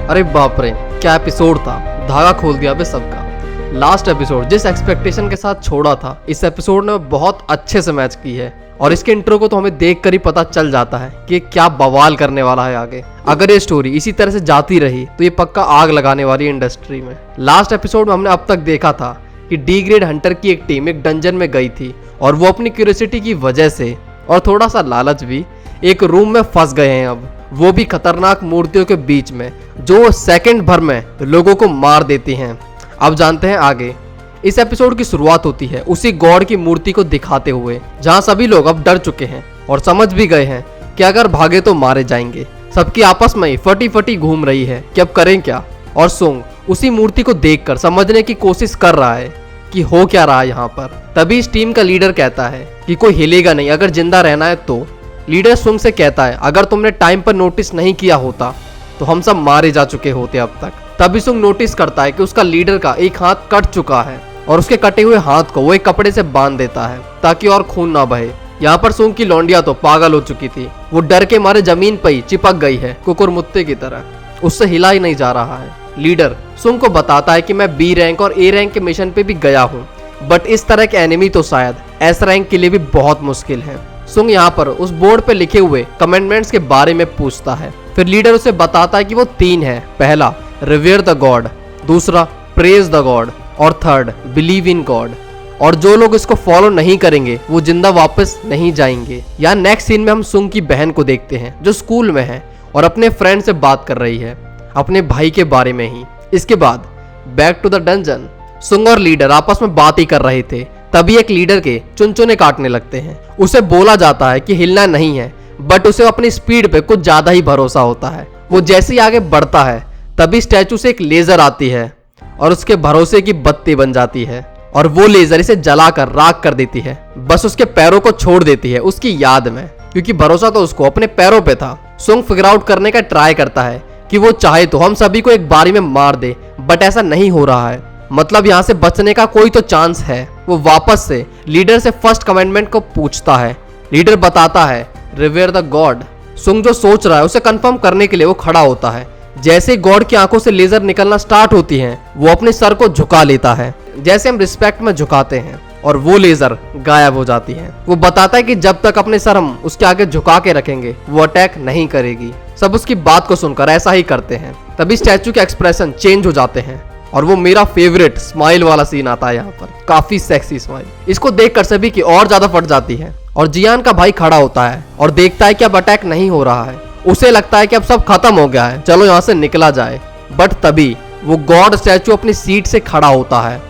अरे बाप रे, क्या एपिसोड था। धागा खोल दिया बे सबका। लास्ट एपिसोड जिस एक्सपेक्टेशन के साथ छोड़ा था, इस एपिसोड ने बहुत अच्छे से मैच की है। और इसके इंट्रो को तो हमें देखकर ही पता चल जाता है कि क्या बवाल करने वाला है आगे। अगर ये स्टोरी इसी तरह से जाती रही तो ये पक्का आग लगाने वाली है इंडस्ट्री में। लास्ट एपिसोड में हमने अब तक देखा था कि डी ग्रेड हंटर की एक टीम एक डंजन में गई थी और वो अपनी क्यूरियोसिटी की वजह से और थोड़ा सा लालच भी एक रूम में फंस गए हैं। अब वो भी खतरनाक मूर्तियों के बीच में जो सेकंड भर में लोगों को मार देती हैं। अब जानते हैं आगे। इस एपिसोड की शुरुआत होती है उसी गॉड की मूर्ति को दिखाते हुए, जहां सभी लोग अब डर चुके हैं और समझ भी गए हैं कि अगर भागे तो मारे जाएंगे। सबकी आपस में ही फटी फटी घूम रही है कि अब करें क्या। और सुंग उसी मूर्ति को देखकर समझने की कोशिश कर रहा है कि हो क्या रहा है यहाँ पर। तभी इस टीम का लीडर कहता है कि कोई हिलेगा नहीं अगर जिंदा रहना है तो। लीडर सुंग से कहता है अगर तुमने टाइम पर नोटिस नहीं किया होता तो हम सब मारे जा चुके होते अब तक। तभी सुंग नोटिस करता है कि उसका लीडर का एक हाथ कट चुका है और उसके कटे हुए हाथ को वो एक कपड़े से बांध देता है ताकि और खून ना बहे। यहाँ पर सुंग की लौंडिया तो पागल हो चुकी थी। वो डर के मारे जमीन पर ही चिपक गई है कुकुरमुत्ते की तरह, उससे हिला ही नहीं जा रहा है। लीडर सुंग को बताता है कि मैं बी रैंक और ए रैंक के मिशन पे भी गया हूँ, बट इस तरह के एनिमी तो शायद एस रैंक के लिए भी बहुत मुश्किल है। सुंग यहाँ पर उस बोर्ड पे लिखे हुए कमेंडमेंट्स के बारे में पूछता है। फिर लीडर उसे बताता है कि वो 3 है। पहला रिवेयर द गॉड, दूसरा प्रेज द गॉड और थर्ड बिलीव इन गॉड। और जो लोग इसको फॉलो नहीं करेंगे वो जिंदा वापस नहीं जाएंगे। यहाँ नेक्स्ट सीन में हम सुंग की बहन को देखते हैं जो स्कूल में है और अपने फ्रेंड से बात कर रही है अपने भाई के बारे में ही। इसके बाद बैक टू द डंजन। सुंग और लीडर आपस में बात ही कर रहे थे, तभी एक लीडर के चुनचुने काटने लगते हैं। उसे बोला जाता है कि हिलना नहीं है, बट उसे अपनी स्पीड पे कुछ ज्यादा ही भरोसा होता है। वो जैसे ही आगे बढ़ता है तभी स्टैचू से एक लेजर आती है और उसके भरोसे की बत्ती बन जाती है और वो लेजर इसे जलाकर राख कर देती है। बस उसके पैरों को छोड़ देती है उसकी याद में, क्योंकि भरोसा तो उसको अपने पैरों पे था। सुंग फिगर आउट करने का ट्राई करता है कि वो चाहे तो हम सभी को एक बारी में मार दे, बट ऐसा नहीं हो रहा है। मतलब यहाँ से बचने का कोई तो चांस है। वो वापस से लीडर से फर्स्ट कमेंडमेंट को पूछता है। लीडर बताता है रिवेयर द गॉड। सुंग जो सोच रहा है उसे कंफर्म करने के लिए वो खड़ा होता है। जैसे ही गॉड की आंखों से लेजर निकलना स्टार्ट होती हैं, वो अपने सर को झुका लेता है जैसे हम रिस्पेक्ट में झुकाते हैं, और वो लेजर गायब हो जाती है। वो बताता है कि जब तक अपने सर हम उसके आगे झुका के रखेंगे वो अटैक नहीं करेगी। सब उसकी बात को सुनकर ऐसा ही करते हैं। तभी स्टैचू के एक्सप्रेशन चेंज हो जाते हैं और वो मेरा फेवरेट स्माइल वाला सीन आता है यहाँ पर। काफी सेक्सी स्माइल। इसको देखकर सभी की और ज्यादा फट जाती है और जियान का भाई खड़ा होता है और देखता है कि अब अटैक नहीं हो रहा है। उसे लगता है कि अब सब खत्म हो गया है, चलो यहाँ से निकला जाए। बट तभी वो गॉड स्टैचू अपनी सीट से खड़ा होता है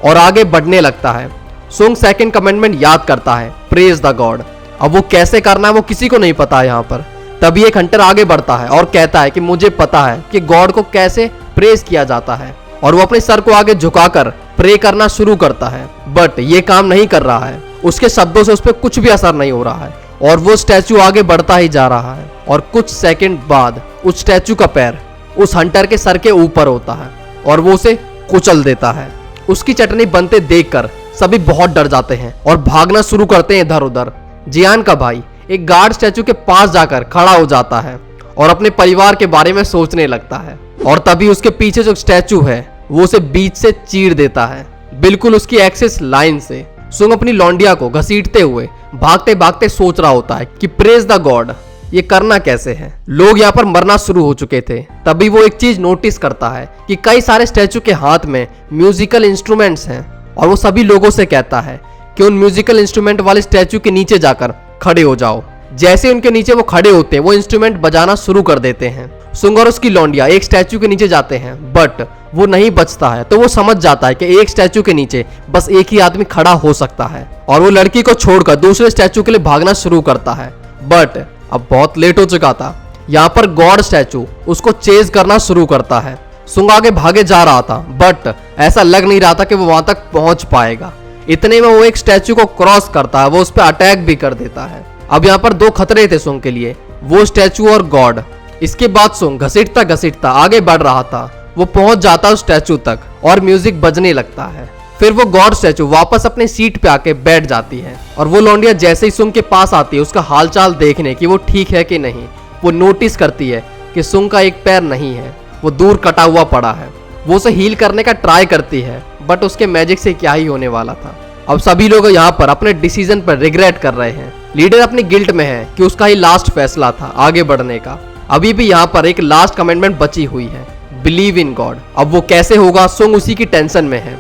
और आगे बढ़ने लगता है। सुंग सेकंड कमेंडमेंट याद करता है, प्रेज द गॉड। अब वो कैसे करना है वो किसी को नहीं पता है यहाँ पर। तभी एक हंटर आगे बढ़ता है और कहता है कि मुझे पता है कि गॉड को कैसे प्रेज किया जाता है, और वो अपने सर को आगे झुकाकर प्रे करना शुरू करता है। बट ये काम नहीं कर रहा है। उसके शब्दों से उस पर कुछ भी असर नहीं हो रहा है और वो स्टैचू आगे बढ़ता ही जा रहा है। और कुछ सेकंड बाद उस स्टैचू का पैर उस हंटर के सर के ऊपर होता है और वो उसे कुचल देता है। उसकी चटनी बनते देखकर सभी बहुत डर जाते हैं और भागना शुरू करते हैं इधर उधर। जियान का भाई एक गार्ड स्टैचू के पास जाकर खड़ा हो जाता है और अपने परिवार के बारे में सोचने लगता है। और तभी उसके पीछे जो स्टैचू है वो उसे बीच से चीर देता है, बिल्कुल उसकी एक्सिस लाइन से। सुंग अपनी लौंडिया को घसीटते हुए भागते भागते सोच रहा होता है कि प्रेज द गॉड ये करना कैसे है। लोग यहाँ पर मरना शुरू हो चुके थे। तभी वो एक चीज नोटिस करता है कि कई सारे स्टैचू के हाथ में म्यूजिकल इंस्ट्रूमेंट्स हैं और वो सभी लोगों से कहता है कि उन म्यूजिकल इंस्ट्रूमेंट वाले स्टैचू के नीचे जाकर खड़े हो जाओ। जैसे उनके नीचे वो खड़े होते हैं वो इंस्ट्रूमेंट बजाना शुरू कर देते हैं। सुंग और उसकी लौंडिया एक स्टैचू के नीचे जाते हैं, बट वो नहीं बचता है। तो वो समझ जाता है कि एक स्टैचू के नीचे बस एक ही आदमी खड़ा हो सकता है और वो लड़की को छोड़कर दूसरे स्टैचू के लिए भागना शुरू करता है। बट अब बहुत लेट हो चुका था। यहाँ पर गॉड स्टैचू उसको चेज करना शुरू करता है। सुंग आगे भागे जा रहा था, बट ऐसा लग नहीं रहा था कि वो वहां तक पहुंच पाएगा। इतने में वो एक स्टैचू को क्रॉस करता है, वो उस पर अटैक भी कर देता है। अब यहाँ पर 2 खतरे थे सुंग के लिए, वो स्टैचू और गॉड। इसके बाद सुंग घसीटता घसीटता आगे बढ़ रहा था। वो पहुंच जाता है उस स्टैचू तक और म्यूजिक बजने लगता है। फिर वो गॉड स्टैचू वापस अपने सीट पे आके बैठ जाती है और वो लौंडिया जैसे ही सुंग के पास आती है उसका हालचाल देखने की वो ठीक है कि नहीं, वो नोटिस करती है कि सुंग का एक पैर नहीं है वो दूर कटा हुआ पड़ा है। वो उसे हील करने का ट्राई करती है, बट उसके मैजिक से क्या ही होने वाला था। अब सभी लोग यहाँ पर अपने डिसीजन पर रिग्रेट कर रहे हैं। लीडर अपनी गिल्ट में है कि उसका ही लास्ट फैसला था आगे बढ़ने का। अभी भी यहाँ पर एक लास्ट कमेंटमेंट बची हुई है, बिलीव इन गॉड। अब वो कैसे होगा, सुंग उसी की टेंशन में है।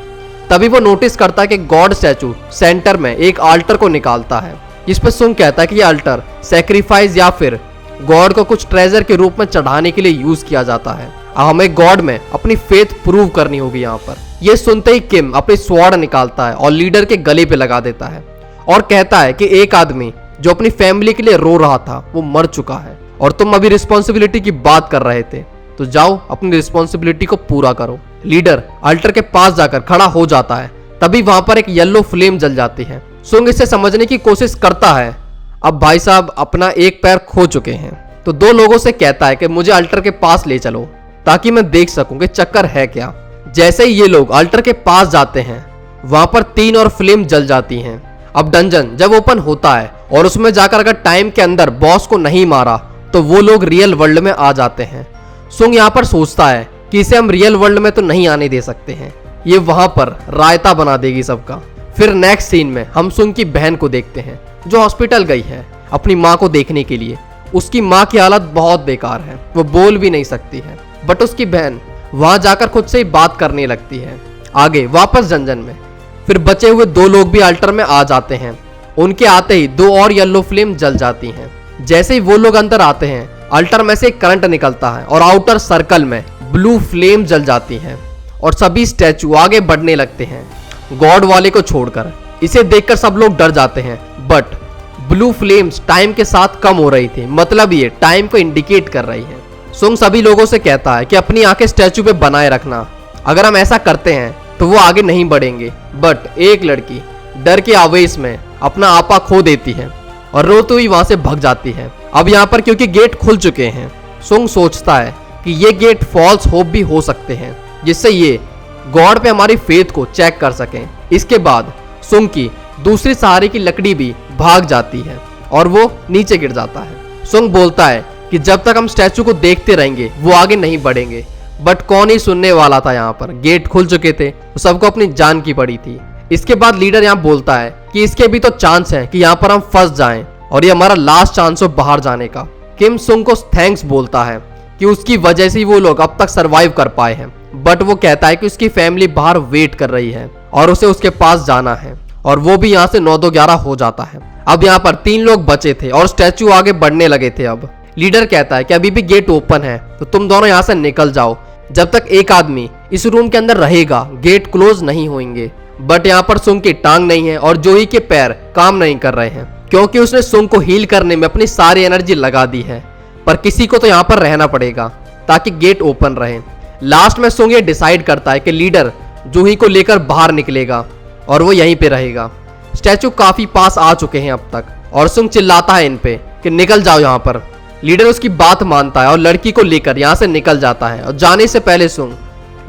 तभी वो नोटिस करता है कि गॉड स्टैचू सेंटर में एक आल्टर को निकालता है, जिस पे सुंग कहता है कि ये अल्टर सैक्रिफाइस या फिर गॉड को कुछ ट्रेजर के रूप में चढ़ाने के लिए यूज किया जाता है। हमें गॉड में अपनी फेथ प्रूव करनी होगी यहाँ पर। ये सुनते ही किम अपनी स्वॉर्ड निकालता है और लीडर के गले पे लगा देता है और कहता है कि एक आदमी जो अपनी फैमिली के लिए रो रहा था वो मर चुका है और तुम अभी रिस्पॉन्सिबिलिटी की बात कर रहे थे, तो जाओ अपनी रिस्पॉन्सिबिलिटी को पूरा करो। लीडर अल्टर के पास जाकर खड़ा हो जाता है, तभी वहां पर एक येलो फ्लेम जल जाती है। सुंग इसे समझने की कोशिश करता है। अब भाई साहब अपना एक पैर खो चुके हैं, तो दो लोगों से कहता है कि मुझे अल्टर के पास ले चलो ताकि मैं देख सकूं कि चक्कर है क्या। जैसे ही ये लोग अल्टर के पास जाते हैं, वहां पर 3 और फ्लेम जल जाती हैं। अब डंजन जब ओपन होता है और उसमें जाकर अगर टाइम के अंदर बॉस को नहीं मारा तो वो लोग रियल वर्ल्ड में आ जाते हैं। सुंग यहाँ पर सोचता है कि इसे हम रियल वर्ल्ड में तो नहीं आने दे सकते हैं, ये वहां पर रायता बना देगी सबका। फिर नेक्स्ट सीन में हम सुंग की बहन को देखते हैं जो हॉस्पिटल गई है अपनी माँ को देखने के लिए। उसकी माँ की हालत बहुत बेकार है, वो बोल भी नहीं सकती है, बट उसकी बहन वहां जाकर खुद से ही बात करने लगती है। आगे वापस डंजन में फिर बचे हुए 2 लोग भी अल्टर में आ जाते हैं। उनके आते ही 2 और येलो फ्लेम जल जाती हैं। जैसे ही वो लोग अंदर आते हैं, अल्टर में से एक करंट निकलता है और आउटर सर्कल में ब्लू फ्लेम जल जाती हैं और सभी स्टैचू आगे बढ़ने लगते हैं गॉड वाले को छोड़कर। इसे देखकर सब लोग डर जाते हैं, बट ब्लू फ्लेम्स टाइम के साथ कम हो रही थी, मतलब ये टाइम को इंडिकेट कर रही है। सुंग सभी लोगों से कहता है कि अपनी आंखें स्टैचू पे बनाए रखना, अगर हम ऐसा करते हैं तो वो आगे नहीं बढ़ेंगे। बट एक लड़की डर के आवेश में अपना आपा खो देती है और रोती हुई वहां से भाग जाती है। अब यहाँ पर क्योंकि गेट खुल चुके हैं, सुंग सोचता है कि ये गेट फॉल्स होप भी हो सकते हैं, जिससे ये गॉड पे हमारी फेथ को चेक कर सकें। इसके बाद सुंग की दूसरी सहारे की लकड़ी भी भाग जाती है और वो नीचे गिर जाता है। सुंग बोलता है कि जब तक हम स्टैचू को देखते रहेंगे वो आगे नहीं बढ़ेंगे, बट कौन ही सुनने वाला था। यहाँ पर गेट खुल चुके थे, तो सबको अपनी जान की पड़ी थी। इसके बाद लीडर यहाँ बोलता है कि इसके भी तो चांस है कि यहाँ पर हम फंस जाएं और ये हमारा लास्ट चांस हो बाहर जाने का। किम सुंग को थैंक्स बोलता है कि उसकी वजह से वो लोग अब तक सरवाइव कर पाए हैं, बट वो कहता है कि उसकी फैमिली बाहर वेट कर रही है और उसे उसके पास जाना है, और वो भी यहाँ से 9-2-11 हो जाता है। अब यहाँ पर 3 लोग बचे थे और स्टैचू आगे बढ़ने लगे थे। अब लीडर कहता है कि अभी भी गेट ओपन है, तो तुम दोनों यहाँ से निकल जाओ। जब तक एक आदमी इस रूम के अंदर रहेगा गेट क्लोज नहीं होंगे। बट यहाँ पर सुंग की टांग नहीं है और जोही के पैर काम नहीं कर रहे हैं, क्योंकि उसने सुंग को हील करने में अपनी सारी एनर्जी लगा दी है। पर किसी को तो यहाँ पर रहना पड़ेगा ताकि गेट ओपन रहे। लास्ट में सुंग ये डिसाइड करता है कि लीडर जूही को लेकर बाहर निकलेगा और वो यहीं पे रहेगा। स्टैचू काफी पास आ चुके हैं अब तक और सुंग चिल्लाता है इन पे कि निकल जाओ यहाँ पर। लीडर उसकी बात मानता है और लड़की को लेकर यहाँ से निकल जाता है, और जाने से पहले सुंग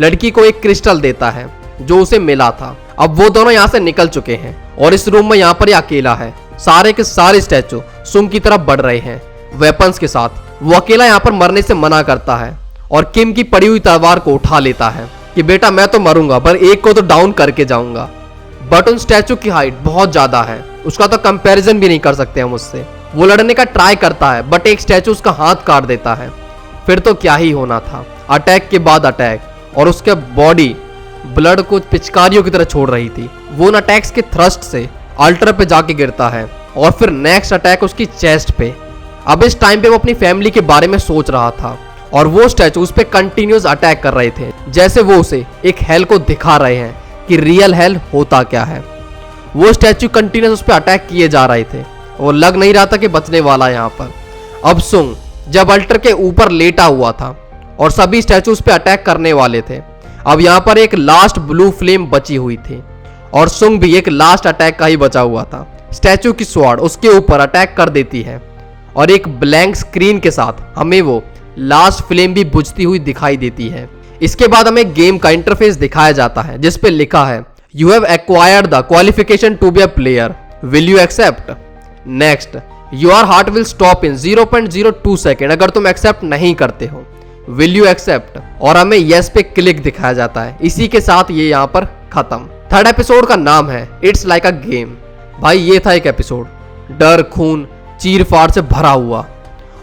लड़की को एक क्रिस्टल देता है जो उसे मिला था। अब वो दोनों यहाँ से निकल चुके हैं और इस रूम में यहाँ पर ये अकेला है। सारे के सारे स्टैचू सुंग की तरफ बढ़ रहे हैं वेपन्स के साथ। वो अकेला यहाँ पर मरने से मना करता है और किम की पड़ी हुई तलवार को उठा लेता है कि बेटा मैं तो मरूंगा पर एक को तो डाउन करके जाऊंगा। बट उन स्टैचू की हाइट बहुत ज्यादा है, उसका तो कंपैरिजन भी नहीं कर सकते हम उससे। वो लड़ने का ट्राई करता है बट एक स्टैचू उसका हाथ काट देता है। फिर तो क्या ही होना था, अटैक के बाद अटैक, और उसके बॉडी ब्लड को पिचकारियों की तरह छोड़ रही थी। वो उन अटैक्स के थ्रस्ट से अल्टर पे जाके गिरता है और फिर नेक्स्ट अटैक उसकी चेस्ट पे। अब इस टाइम पे वो अपनी फैमिली के बारे में सोच रहा था और वो स्टैचू उस पे कंटिन्यूस अटैक कर रहे थे, जैसे वो उसे एक हेल को दिखा रहे हैं कि रियल हेल होता क्या है। वो स्टैचू कंटिन्यूस उस पे अटैक किए जा रहे थे, वो लग नहीं रहा था कि बचने वाला है यहाँ पर। अब सुंग जब अल्टर के ऊपर लेटा हुआ था और सभी स्टैचू उस पे अटैक करने वाले थे, अब यहाँ पर एक लास्ट ब्लू फ्लेम बची हुई थी और सुंग भी एक लास्ट अटैक का ही बचा हुआ था। स्टैचू की स्वॉर्ड उसके ऊपर अटैक कर देती है और एक ब्लैंक स्क्रीन के साथ हमें वो लास्ट फ्लेम भी बुझती हुई दिखाई देती है। इसके बाद हमें गेम का इंटरफेस दिखाया जाता है जिस पे लिखा है you have acquired the qualification to be a player, will you accept? Next, your heart will stop in 0.02 second अगर तुम एक्सेप्ट नहीं करते हो। विल यू एक्सेप्ट, और हमें यस पे क्लिक दिखाया जाता है। इसी के साथ ये यहाँ पर खत्म। थर्ड एपिसोड का नाम है इट्स लाइक अ गेम। भाई ये था एक एपिसोड, डर, खून, चीर फाड़ से भरा हुआ,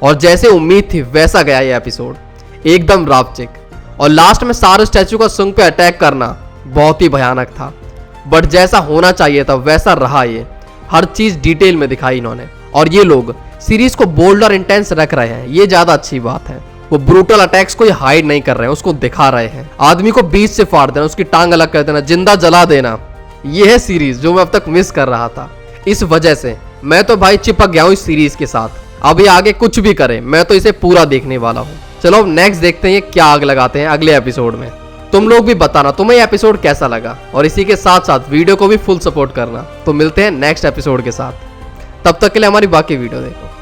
और जैसे उम्मीद थी वैसा गया ये एपिसोड, एकदम रापचिक। और लास्ट में सारे स्टैचू का सुंग पे अटैक करना बहुत ही भयानक था, बट जैसा होना चाहिए था वैसा रहा। ये हर चीज डिटेल में दिखाई इन्होंने, और ये लोग सीरीज को बोल्ड और इंटेंस रख रहे हैं, ये ज्यादा अच्छी बात है। वो ब्रूटल अटैक्स को हाइड नहीं कर रहे हैं, उसको दिखा रहे हैं। आदमी को बीच से फाड़ देना, उसकी टांग अलग कर देना, जिंदा जला देना, ये है सीरीज जो मैं अब तक मिस कर रहा था। इस वजह से मैं तो भाई चिपक गया हूँ इस सीरीज के साथ। अभी आगे कुछ भी करे मैं तो इसे पूरा देखने वाला हूँ। चलो अब नेक्स्ट देखते हैं ये क्या आग लगाते हैं अगले एपिसोड में। तुम लोग भी बताना तुम्हें ये एपिसोड कैसा लगा, और इसी के साथ साथ वीडियो को भी फुल सपोर्ट करना। तो मिलते हैं नेक्स्ट एपिसोड के साथ, तब तक के लिए हमारी बाकी वीडियो देखो।